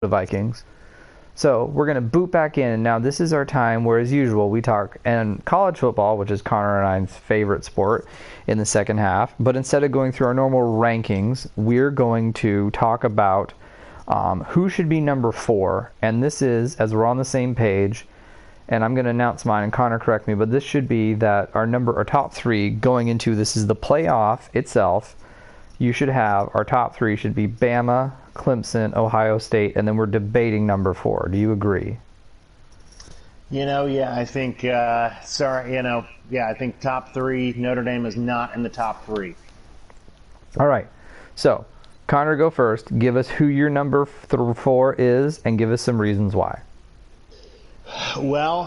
the Vikings. So we're going to boot back in, and now this is our time where, as usual, we talk and college football, which is Connor and I's favorite sport, in the second half. But instead of going through our normal rankings, we're going to talk about who should be number 4. And this is, as we're on the same page, and I'm going to announce mine, and Connor, correct me, but this should be that our top 3 going into, this is the playoff itself. You should have, our top 3 should be Bama, Clemson, Ohio State, and then we're debating number 4. Do you agree? Yeah, I think, I think top 3, Notre Dame is not in the top 3. All right. So, Connor, go first. Give us who your number 4 is, and give us some reasons why. Well,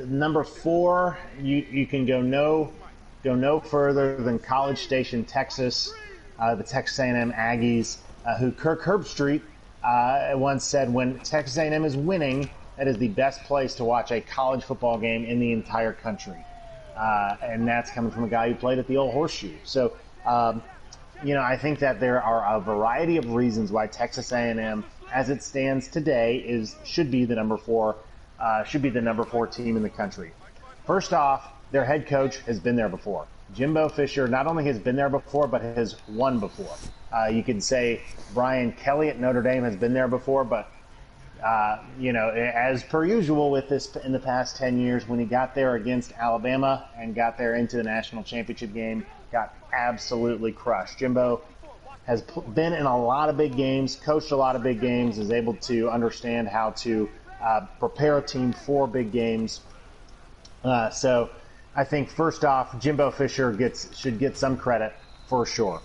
number 4, you can go no further than College Station, Texas, the Texas A&M Aggies, who Kirk Herbstreit once said, when Texas A&M is winning, that is the best place to watch a college football game in the entire country. And that's coming from a guy who played at the old Horseshoe. So, I think that there are a variety of reasons why Texas A&M, as it stands today, should be the number 4 team in the country. First off, their head coach has been there before. Jimbo Fisher not only has been there before, but has won before. You could say Brian Kelly at Notre Dame has been there before, but as per usual with this in the past 10 years, when he got there against Alabama and got there into the national championship game, got absolutely crushed. Jimbo has been in a lot of big games, coached a lot of big games, is able to understand how to prepare a team for big games. So I think first off, Jimbo Fisher should get some credit for sure.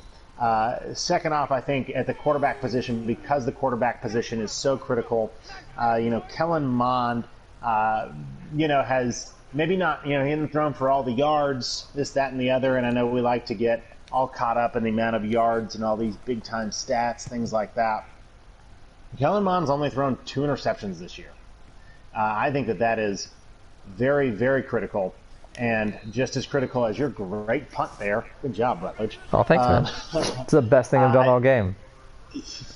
Second off, I think at the quarterback position, because the quarterback position is so critical, Kellen Mond, has maybe not, he hasn't thrown for all the yards, this, that, and the other, and I know we like to get all caught up in the amount of yards and all these big-time stats, things like that. Kellen Mond's only thrown 2 interceptions this year. I think that is very, very critical. And just as critical as your great punt there. Good job, Rutledge. Oh, thanks, man. It's the best thing I've done all game.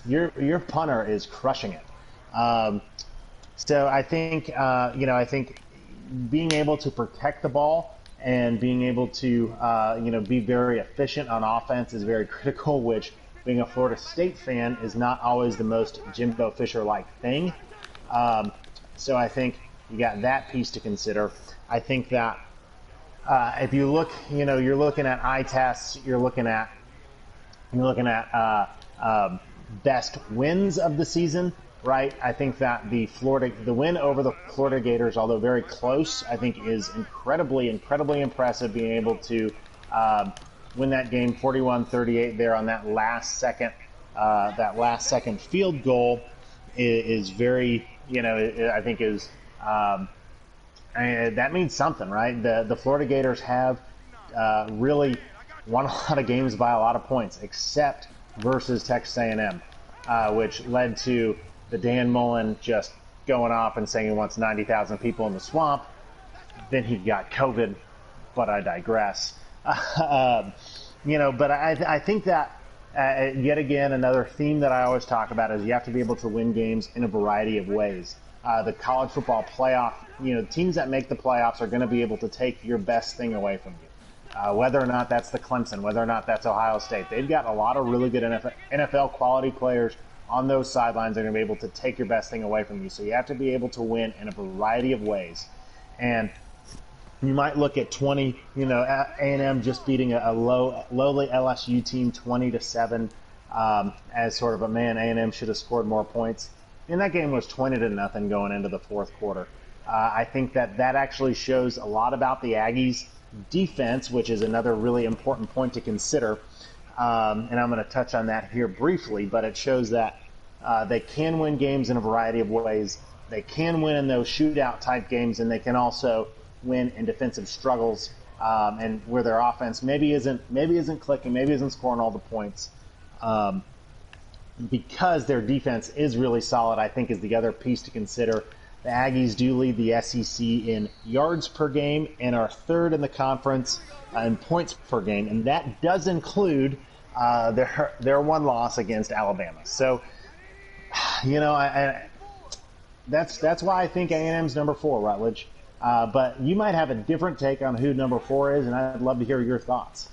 Your punter is crushing it. So I think, I think being able to protect the ball and being able to, be very efficient on offense is very critical, which, being a Florida State fan, is not always the most Jimbo Fisher-like thing. So I think you got that piece to consider. I think that if you look, you're looking at eye tests, you're looking at best wins of the season, right? I think that the win over the Florida Gators, although very close, I think is incredibly, incredibly impressive. Being able to win that game 41-38 there on that last second field goal is very, I think is. That means something, right? The Florida Gators have really won a lot of games by a lot of points, except versus Texas A&M, which led to the Dan Mullen just going off and saying he wants 90,000 people in the swamp. Then he got COVID, but I digress. But I think that, yet again, another theme that I always talk about is you have to be able to win games in a variety of ways. The college football playoff, teams that make the playoffs are going to be able to take your best thing away from you. Whether or not that's the Clemson, whether or not that's Ohio State. They've got a lot of really good NFL quality players on those sidelines that are going to be able to take your best thing away from you. So you have to be able to win in a variety of ways. And you might look at A&M just beating a lowly LSU team 20-7 as sort of A&M should have scored more points. And that game was 20-0 going into the fourth quarter. I think that actually shows a lot about the Aggies' defense, which is another really important point to consider. And I'm going to touch on that here briefly, but it shows that they can win games in a variety of ways. They can win in those shootout-type games, and they can also win in defensive struggles and where their offense maybe isn't clicking, maybe isn't scoring all the points. Because their defense is really solid, I think is the other piece to consider. The Aggies do lead the SEC in yards per game and are third in the conference in points per game, and that does include their one loss against Alabama. So That's why I think A&M's number 4, Rutledge. But you might have a different take on who number 4 is, and I'd love to hear your thoughts.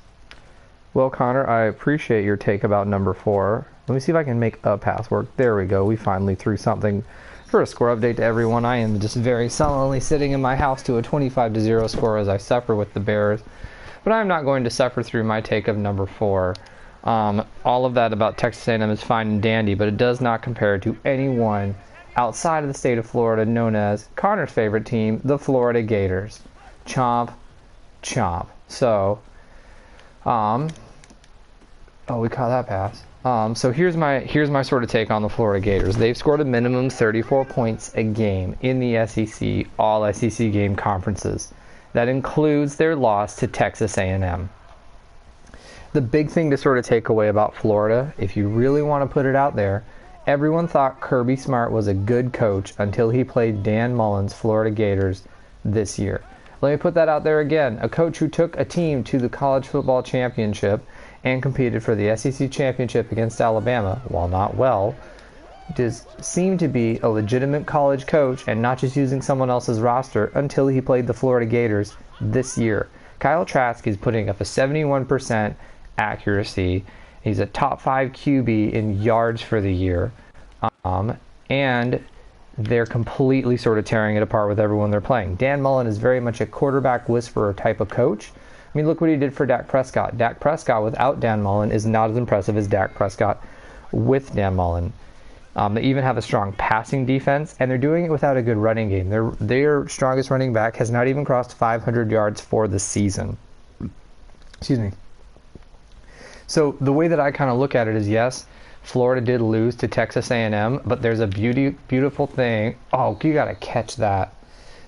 Well, Connor, I appreciate your take about number 4. Let me see if I can make a pass work. There we go. We finally threw something for a score update to everyone. I am just very sullenly sitting in my house to a 25-0 score as I suffer with the Bears. But I'm not going to suffer through my take of number 4. All of that about Texas A&M is fine and dandy, but it does not compare to anyone outside of the state of Florida known as Connor's favorite team, the Florida Gators. Chomp, chomp. So, we caught that pass. So here's my sort of take on the Florida Gators. They've scored a minimum 34 points a game in the SEC, all SEC game conferences. That includes their loss to Texas A&M. The big thing to sort of take away about Florida, if you really want to put it out there, everyone thought Kirby Smart was a good coach until he played Dan Mullen's Florida Gators this year. Let me put that out there again. A coach who took a team to the college football championship and competed for the SEC championship against Alabama, while not well, does seem to be a legitimate college coach and not just using someone else's roster until he played the Florida Gators this year. Kyle Trask is putting up a 71% accuracy. He's a top 5 QB in yards for the year. And they're completely sort of tearing it apart with everyone they're playing. Dan Mullen is very much a quarterback whisperer type of coach. I mean, look what he did for Dak Prescott. Dak Prescott without Dan Mullen is not as impressive as Dak Prescott with Dan Mullen. They even have a strong passing defense, and they're doing it without a good running game. Their strongest running back has not even crossed 500 yards for the season. Excuse me. So the way that I kind of look at it is, yes, Florida did lose to Texas A&M, but there's a beautiful thing. Oh, you got to catch that.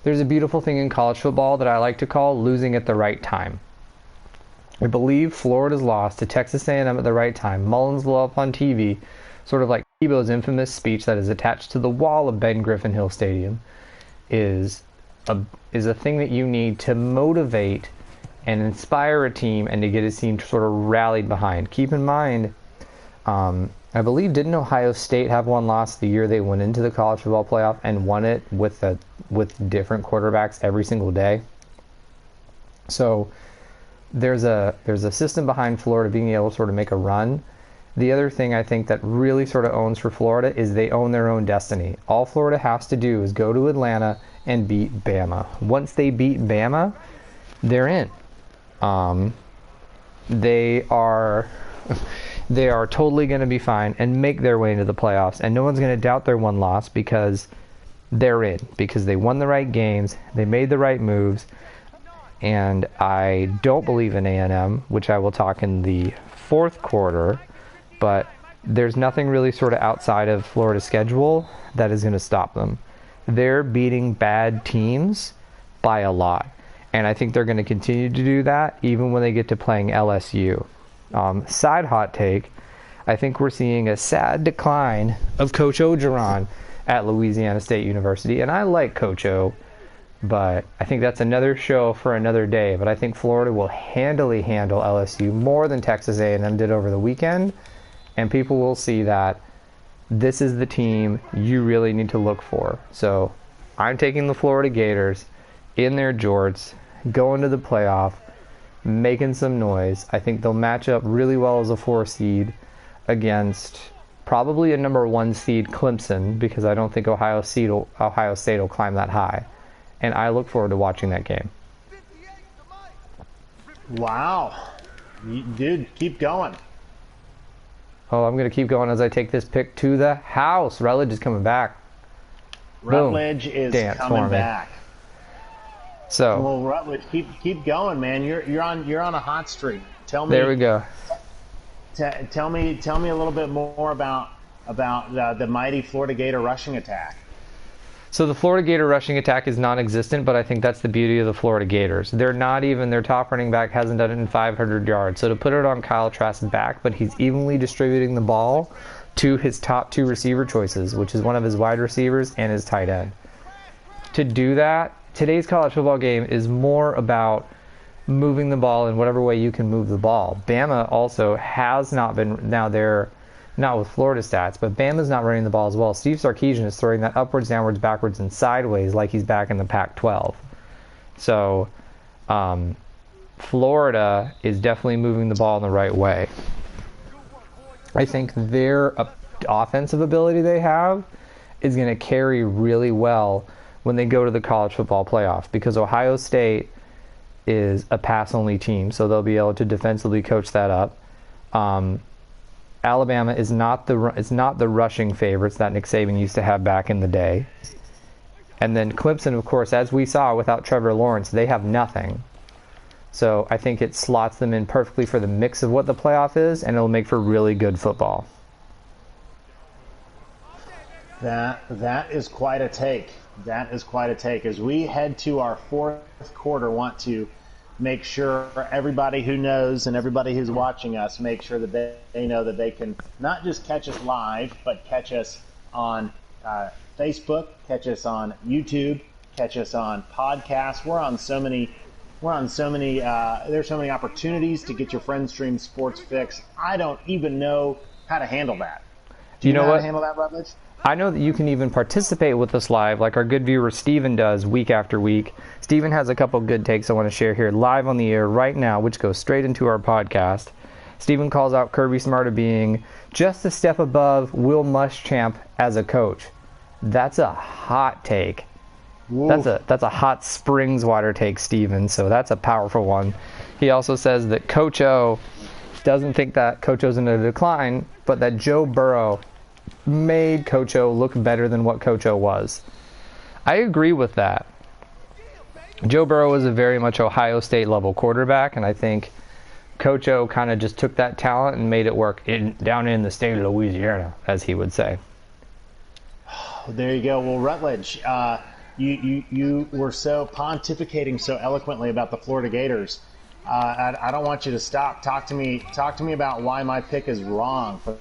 There's a beautiful thing in college football that I like to call losing at the right time. I believe Florida's loss to Texas A&M at the right time. Mullen's love on TV, sort of like Tebow's infamous speech that is attached to the wall of Ben Griffin Hill Stadium, is a thing that you need to motivate and inspire a team and to get a team sort of rallied behind. Keep in mind, I believe, didn't Ohio State have one loss the year they went into the college football playoff and won it with different quarterbacks every single day? So there's a system behind Florida being able to sort of make a run. The other thing I think that really sort of owns for Florida is they own their own destiny. All Florida has to do is go to Atlanta and beat Bama. Once they beat Bama, they're in. They are totally going to be fine and make their way into the playoffs, and no one's going to doubt their one loss because they're in, because they won the right games, they made the right moves, and I don't believe in A&M, which I will talk in the fourth quarter, but there's nothing really sort of outside of Florida's schedule that is going to stop them. They're beating bad teams by a lot, and I think they're going to continue to do that even when they get to playing LSU. Side hot take, I think we're seeing a sad decline of Coach Orgeron at Louisiana State University, and I like Coach O, but I think that's another show for another day. But I think Florida will handily handle LSU more than Texas A&M did over the weekend, and people will see that this is the team you really need to look for. So I'm taking the Florida Gators in their jorts, going to the playoff, making some noise. I think they'll match up really well as a 4 seed against probably a number 1 seed Clemson, because I don't think Ohio State will climb that high. And I look forward to watching that game. Wow. Dude, keep going. Oh, I'm going to keep going as I take this pick to the house. Rutledge is coming back. Rutledge is coming back. So, well, Rutledge, keep going, man. You're on a hot streak. Tell me. There we go. Tell me a little bit more about the mighty Florida Gator rushing attack. So the Florida Gator rushing attack is non-existent, but I think that's the beauty of the Florida Gators. They're not even, their top running back hasn't done it in 500 yards. So to put it on Kyle Trask's back, but he's evenly distributing the ball to his top 2 receiver choices, which is one of his wide receivers and his tight end. To do that, today's college football game is more about moving the ball in whatever way you can move the ball. Bama also has not been, now their not with Florida stats, but Bama's not running the ball as well. Steve Sarkisian is throwing that upwards, downwards, backwards, and sideways like he's back in the Pac-12. So Florida is definitely moving the ball in the right way. I think their offensive ability they have is going to carry really well when they go to the college football playoff, because Ohio State is a pass-only team, so they'll be able to defensively coach that up. Alabama is not the rushing favorites that Nick Saban used to have back in the day. And then Clemson, of course, as we saw, without Trevor Lawrence, they have nothing. So I think it slots them in perfectly for the mix of what the playoff is, and it'll make for really good football. That is quite a take. That is quite a take. As we head to our fourth quarter, want to make sure everybody who knows and everybody who's watching us make sure that they know that they can not just catch us live, but catch us on Facebook, catch us on YouTube, catch us on podcasts. There's so many opportunities to get your FriendStream Sports Fix. I don't even know how to handle that. Do you know how to handle that, Rutledge? I know that you can even participate with us live, like our good viewer Steven does week after week. Steven has a couple good takes I want to share here live on the air right now, which goes straight into our podcast. Steven calls out Kirby Smart as being just a step above Will Muschamp as a coach. That's a hot take. Oof. That's a hot springs water take, Steven, so that's a powerful one. He also says that Coach O doesn't think that Coach O's in a decline, but that Joe Burrow made Coach O look better than what Coach O was. I agree with that. Joe Burrow is a very much Ohio State level quarterback, and I think Coach O kind of just took that talent and made it work down in the state of Louisiana, as he would say. There you go. Well, Rutledge, you were so pontificating so eloquently about the Florida Gators. I don't want you to stop. Talk to me about why my pick is wrong for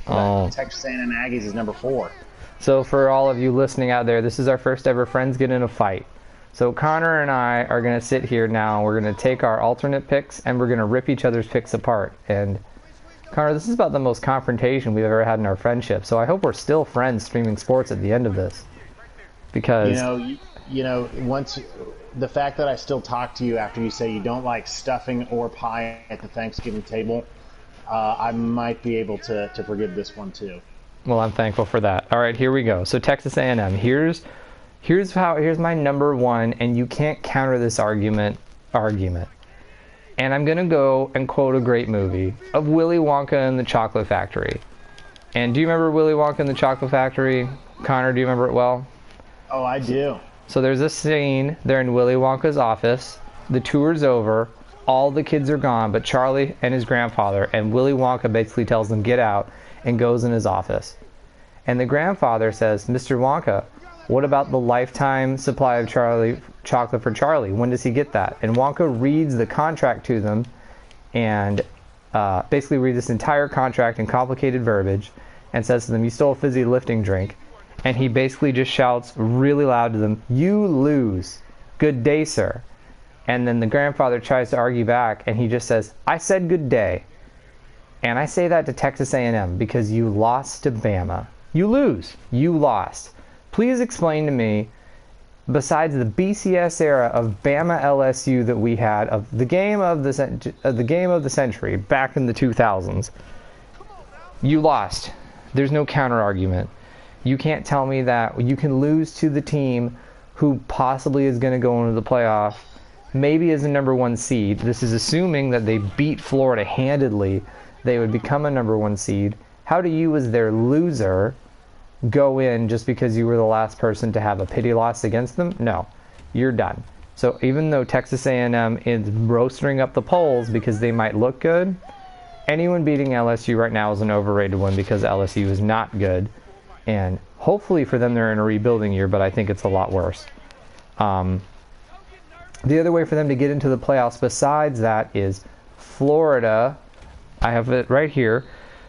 Texas A&M Aggies is number 4. So for all of you listening out there, this is our first ever Friends Get in a Fight. So Connor and I are going to sit here now. We're going to take our alternate picks and we're going to rip each other's picks apart. And Connor, this is about the most confrontation we've ever had in our friendship. So I hope we're still friends streaming sports at the end of this. Because once the fact that I still talk to you after you say you don't like stuffing or pie at the Thanksgiving table, I might be able to forgive this one too. Well, I'm thankful for that. All right, here we go. So Texas A&M. Here's my number one, and you can't counter this argument. And I'm gonna go and quote a great movie of Willy Wonka and the Chocolate Factory. And do you remember Willy Wonka and the Chocolate Factory? Connor, do you remember it well? Oh, I do. So there's a scene, they're in Willy Wonka's office, the tour's over, all the kids are gone, but Charlie and his grandfather, and Willy Wonka basically tells them get out and goes in his office. And the grandfather says, Mr. Wonka, what about the lifetime supply of chocolate for Charlie? When does he get that? And Wonka reads the contract to them and basically reads this entire contract in complicated verbiage and says to them, you stole a fizzy lifting drink. And he basically just shouts really loud to them, you lose. Good day, sir. And then the grandfather tries to argue back, and he just says, I said good day. And I say that to Texas A&M because you lost to Bama. You lose. You lost. Please explain to me, besides the BCS era of Bama LSU that we had, of the game of the century back in the 2000s, you lost. There's no counter argument. You can't tell me that you can lose to the team who possibly is going to go into the playoff, maybe as a number 1 seed. This is assuming that they beat Florida handedly. They would become a number 1 seed. How do you, as their loser, go in just because you were the last person to have a pity loss against them? No, you're done. So even though Texas A&M is roastering up the polls because they might look good, anyone beating LSU right now is an overrated one because LSU is not good. And hopefully for them they're in a rebuilding year, but I think it's a lot worse. The other way for them to get into the playoffs besides that is Florida. I have it right here.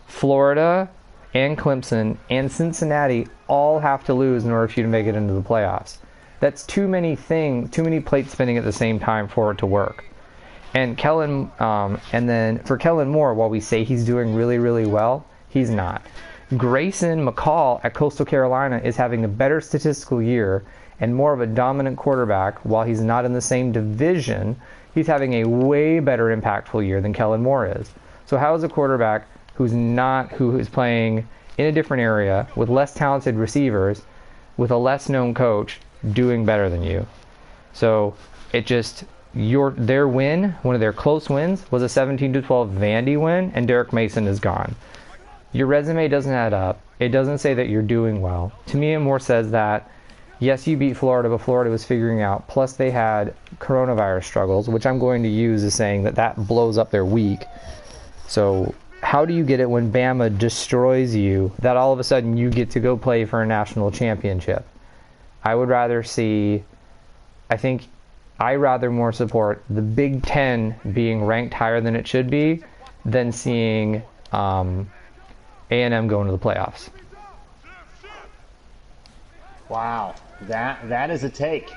Florida and Clemson and Cincinnati all have to lose in order for you to make it into the playoffs. That's too many plates spinning at the same time for it to work. And then for Kellen Moore, while we say he's doing really, really well, he's not. Grayson McCall at Coastal Carolina is having a better statistical year and more of a dominant quarterback while he's not in the same division. He's having a way better impactful year than Kellen Moore is. So how is a quarterback who is playing in a different area with less talented receivers, with a less known coach, doing better than you? So it just, their win, one of their close wins, was a 17-12 Vandy win, and Derek Mason is gone. Your resume doesn't add up. It doesn't say that you're doing well. To me, it more says that, yes, you beat Florida, but Florida was figuring out. Plus, they had coronavirus struggles, which I'm going to use as saying that blows up their week. So how do you get it when Bama destroys you, that all of a sudden you get to go play for a national championship? I would rather see, I rather more support the Big Ten being ranked higher than it should be than seeing A&M going to the playoffs. Wow, that is a take.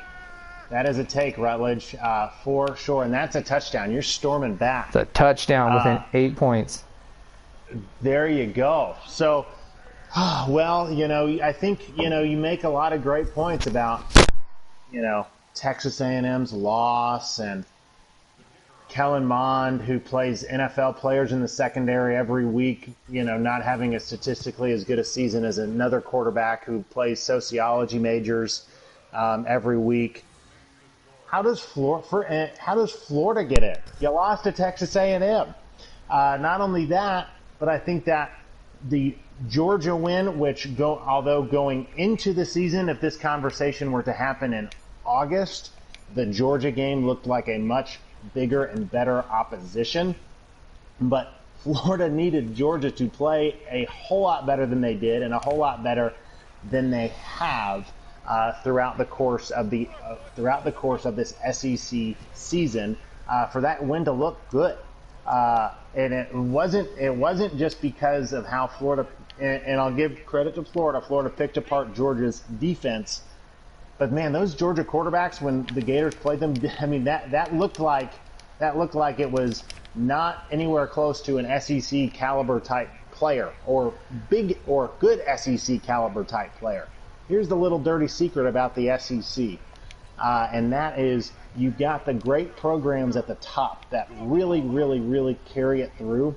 That is a take, Rutledge, for sure. And that's a touchdown. You're storming back. It's a touchdown within 8 points. There you go. So, well, I think, you make a lot of great points about, Texas A&M's loss and Kellen Mond, who plays NFL players in the secondary every week, not having a statistically as good a season as another quarterback who plays sociology majors every week. How does Florida get it? You lost to Texas A&M. Not only that, but I think that the Georgia win, although going into the season, if this conversation were to happen in August, the Georgia game looked like a much bigger and better opposition. But Florida needed Georgia to play a whole lot better than they did and a whole lot better than they have throughout the course of this SEC season for that win to look good. And it wasn't just because of how Florida, and I'll give credit to Florida. Florida picked apart Georgia's defense, but man, those Georgia quarterbacks, when the Gators played them, I mean that looked like it was not anywhere close to an SEC caliber type player or good SEC caliber type player. Here's the little dirty secret about the SEC, and that is you've got the great programs at the top that really, really, really carry it through.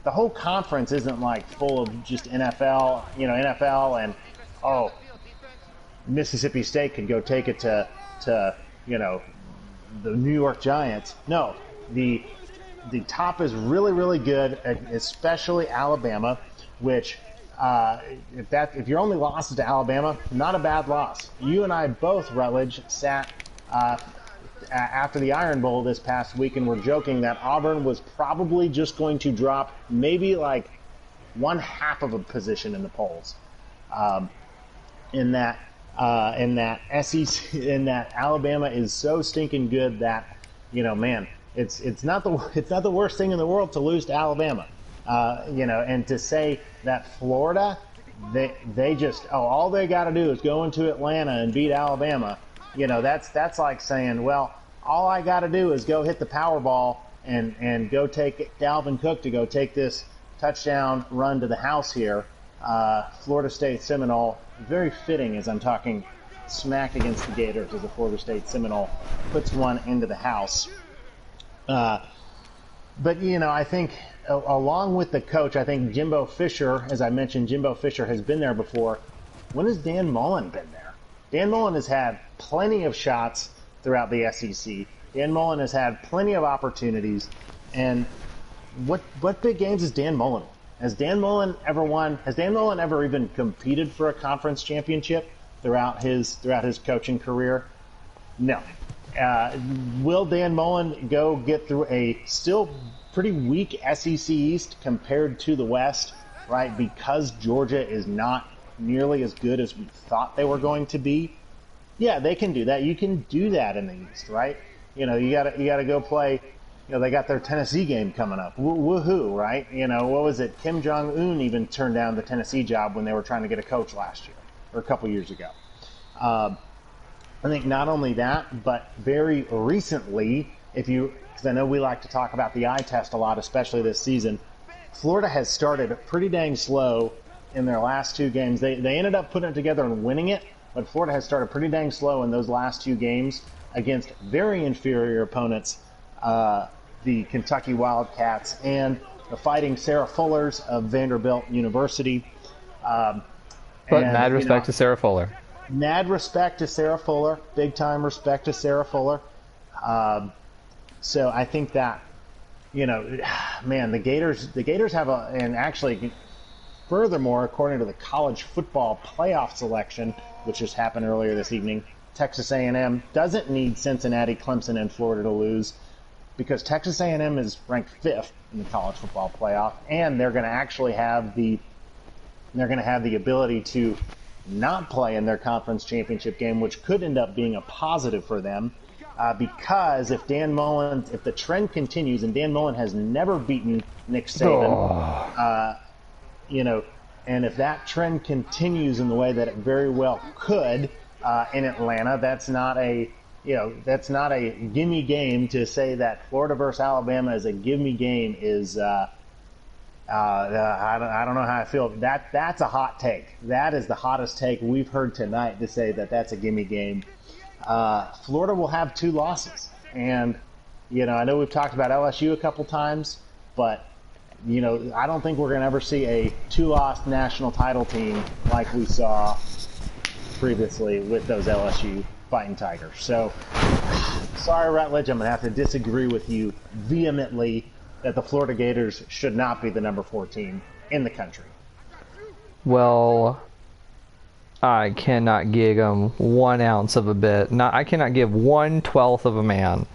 The whole conference isn't like full of just NFL and Mississippi State could go take it to the New York Giants. No, the top is really, really good, especially Alabama, which if your only loss is to Alabama, not a bad loss. You and I both, Rutledge, sat after the Iron Bowl this past week and were joking that Auburn was probably just going to drop maybe like 1/2 of a position in the polls. In that SEC, in that Alabama is so stinking good that man, it's not the worst thing in the world to lose to Alabama. And to say that Florida, they just all they got to do is go into Atlanta and beat Alabama. That's like saying, well, all I got to do is go hit the Powerball and go take Dalvin Cook to go take this touchdown run to the house here. Florida State Seminole, very fitting as I'm talking smack against the Gators as a Florida State Seminole puts one into the house. But I think along with the coach, I think Jimbo Fisher, as I mentioned, Jimbo Fisher has been there before. When has Dan Mullen been there? Dan Mullen has had plenty of shots throughout the SEC. Dan Mullen has had plenty of opportunities. And what big games has Dan Mullen won? Has Dan Mullen ever won? Has Dan Mullen ever even competed for a conference championship throughout his coaching career? No. Will Dan Mullen go get through a still pretty weak SEC East compared to the West, right? Because Georgia is not nearly as good as we thought they were going to be. Yeah, they can do that. You can do that in the East, right? You gotta go play. They got their Tennessee game coming up. Woohoo, right? What was it? Kim Jong-un even turned down the Tennessee job when they were trying to get a coach last year or a couple years ago. I think not only that, but very recently, because I know we like to talk about the eye test a lot, especially this season, Florida has started pretty dang slow in their last 2 games. They ended up putting it together and winning it, but Florida has started pretty dang slow in those last 2 games against very inferior opponents, the Kentucky Wildcats and the Fighting Sarah Fullers of Vanderbilt University. But mad respect to Sarah Fuller. Mad respect to Sarah Fuller. Big time respect to Sarah Fuller. So I think that, man, the Gators have and actually, furthermore, according to the college football playoff selection, which just happened earlier this evening, Texas A&M doesn't need Cincinnati, Clemson, and Florida to lose, because Texas A&M is ranked 5th in the college football playoff, and they're going to actually have the ability to not play in their conference championship game, which could end up being a positive for them, because if the trend continues, and Dan Mullen has never beaten Nick Saban, and if that trend continues in the way that it very well could in Atlanta, that's not a gimme game. To say that Florida versus Alabama is a gimme game is I don't know how I feel. That's a hot take. That is the hottest take we've heard tonight, to say that that's a gimme game. Florida will have 2 losses, and I know we've talked about LSU a couple times, but I don't think we're going to ever see a 2-loss national title team like we saw previously with those LSU Fighting Tigers. So, sorry, Rutledge, I'm going to have to disagree with you vehemently that the Florida Gators should not be the number 4 team in the country. Well, I cannot give them 1 ounce of a bit. I cannot give 1/12 of a man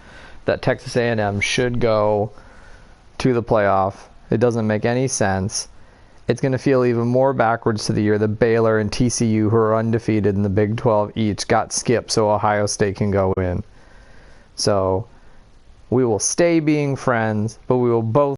that Texas A&M should go to the playoff. It doesn't make any sense. It's going to feel even more backwards to the year that Baylor and TCU, who are undefeated in the Big 12 each, got skipped so Ohio State can go in. So we will stay being friends, but we will both